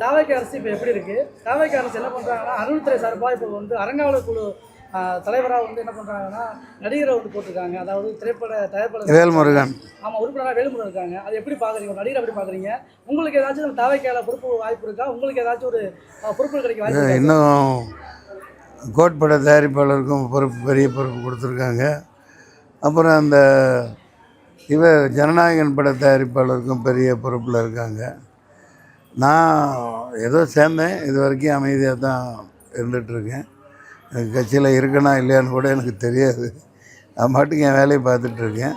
தாவைக்கு அரசு இப்போ எப்படி இருக்குது? தாவைக்கு அரசு என்ன பண்ணுறாங்கன்னா, அறநிலைத்துறை சார்பாக இப்போ வந்து அறங்காவலர் குழு தலைவராக வந்து என்ன பண்ணுறாங்கன்னா, நடிகரை வந்து போட்டிருக்காங்க. அதாவது திரைப்பட தயாரிப்பாளர் வேல்முருகன். ஆமாம், உறுப்பினராக வேலுமுருகன் இருக்காங்க. அது எப்படி பார்க்குறீங்க? நடிகர் எப்படி பார்க்குறீங்க? உங்களுக்கு ஏதாச்சும் தாவைக்கால பொறுப்பு வாய்ப்பு இருக்கா? உங்களுக்கு ஏதாச்சும் ஒரு பொறுப்பு கிடைக்க வாய்ப்பு? இன்னும் கோட்பட தயாரிப்பாளருக்கும் பொறுப்பு, பெரிய பொறுப்பு கொடுத்துருக்காங்க. அப்புறம் அந்த ஜனநாயகன் பட தயாரிப்பாளருக்கும் பெரிய பொறுப்பில் இருக்காங்க. நான் ஏதோ சேர்ந்தேன், இது வரைக்கும் அமைதியாக தான் இருந்துகிட்ருக்கேன். எனக்கு கட்சியில் இருக்கனா இல்லையான்னு கூட எனக்கு தெரியாது. நான் பாட்டுக்கு என் வேலையை பார்த்துட்ருக்கேன்.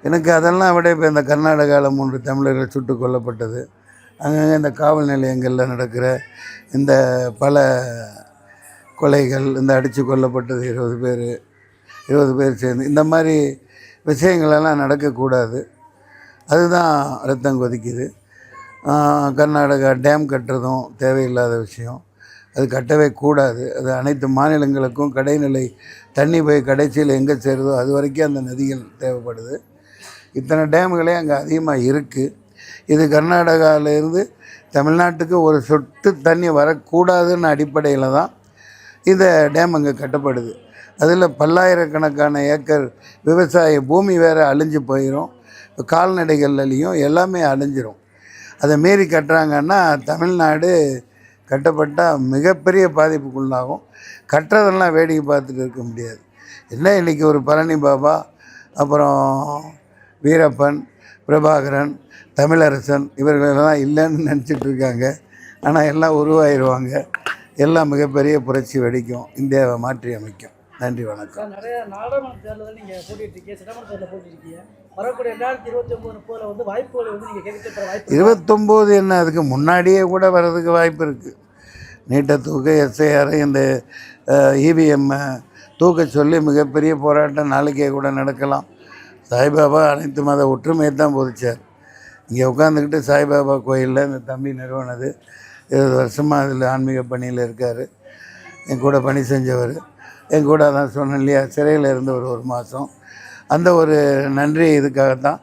எனக்கு அதெல்லாம் விட இப்போ இந்த கர்நாடகாவில் 3 தமிழர்கள் சுட்டு கொல்லப்பட்டது, அங்கங்கே இந்த காவல் நிலையங்களில் நடக்கிற இந்த பல கொலைகள், இந்த அடித்து கொல்லப்பட்டது 20 பேர் சேர்ந்து, இந்த மாதிரி விஷயங்களெல்லாம் நடக்கக்கூடாது. அதுதான் ரத்தம் கொதிக்குது. கர்நாடகா டேம் கட்டுறதும் தேவையில்லாத விஷயம், அது கட்டவே கூடாது. அது அனைத்து மாநிலங்களுக்கும் கடைநிலை தண்ணி போய் கடைசியில் எங்கே சேருதோ அது வரைக்கும் அந்த நதிகள் தேவைப்படுது. இத்தனை டேம்களே அங்கே அதிகமாக இருக்குது. இது கர்நாடகாவிலேருந்து தமிழ்நாட்டுக்கு ஒரு சொட்டு தண்ணி வரக்கூடாதுன்னு அடிப்படையில் தான் இந்த டேம் அங்கே கட்டப்படுது. அதில் பல்லாயிரக்கணக்கான ஏக்கர் விவசாய பூமி வேறு அழிஞ்சு போயிடும். கால்நடைகள்லையும் எல்லாமே அழிஞ்சிரும். அதை மீறி கட்டுறாங்கன்னா தமிழ்நாடு கட்டப்பட்டால் மிகப்பெரிய பாதிப்புக்குள்ளாகும். கட்டுறதெல்லாம் வேடிக்கை பார்த்துட்டு இருக்க முடியாது. என்ன இன்றைக்கி ஒரு பழனி பாபா, அப்புறம் வீரப்பன், பிரபாகரன், தமிழரசன் இவர்களெல்லாம் இல்லைன்னு நினச்சிட்ருக்காங்க. ஆனால் எல்லாம் உருவாயிருவாங்க. எல்லாம் மிகப்பெரிய புரட்சி வெடிக்கும், இந்தியாவை மாற்றி அமைக்கும். நன்றி, வணக்கம். நிறைய நாடாளுமன்ற தேர்தலில் நீங்கள் போட்டிருக்கீங்க, சட்டமன்ற தேர்தலில் போட்டிருக்கீங்க. வரக்கூடிய 2029 வந்து வாய்ப்புகளை வந்து நீங்கள் கேட்க வாய்ப்பு 29 என்ன, அதுக்கு முன்னாடியே கூட வர்றதுக்கு வாய்ப்பு இருக்குது. நீட்டை தூக்க, எஸ்ஐஆர், இந்த இவிஎம்மை தூக்க சொல்லி மிகப்பெரிய போராட்டம் நாளைக்கே கூட நடக்கலாம். சாய்பாபா அனைத்து மத ஒற்றுமையை தான் போதிச்சார். இங்கே உட்காந்துக்கிட்டு சாய்பாபா கோயிலில் இந்த தம்பி நிறுவனது 20 வருஷமாக அதில் ஆன்மீக பணியில் இருக்கார். என் கூட பணி செஞ்சவர். என் கூட தான் சொன்னேன் இல்லையா, சிறையில் இருந்து ஒரு மாதம். அந்த ஒரு நன்றி இதுக்காகத்தான்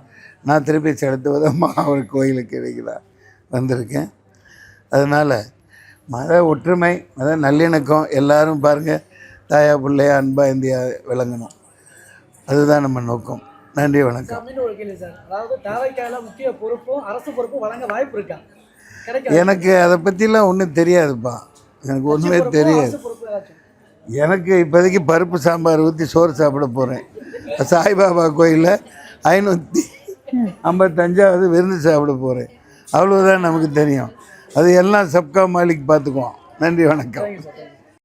நான் திருப்பி செலுத்துவதமாக அவர் கோயிலுக்கு இடையில வந்திருக்கேன். அதனால் மத ஒற்றுமை, மத நல்லிணக்கம், எல்லோரும் பாருங்கள் தாயா பிள்ளையா அன்பாக இந்தியா விளங்கணும். அதுதான் நம்ம நோக்கம். நன்றி, வணக்கம். ஒரு கேள்வி சார், அதாவது தாவைக்கால முக்கிய பொறுப்பும் அரசு பொறுப்பும் வழங்க வாய்ப்பு இருக்கா? எனக்கு அதை பற்றிலாம் ஒன்றும் தெரியாதுப்பா. எனக்கு ஒன்றுமே தெரியாது. எனக்கு இப்போதைக்கு பருப்பு சாம்பார் ஊற்றி சோறு சாப்பிட போகிறேன். சாய்பாபா கோயிலில் 555வது விருந்து சாப்பிட போகிறேன். அவ்வளோதான் நமக்கு தெரியும். அது எல்லாம் சப்கா மாலிக் பார்த்துக்குவோம். நன்றி, வணக்கம்.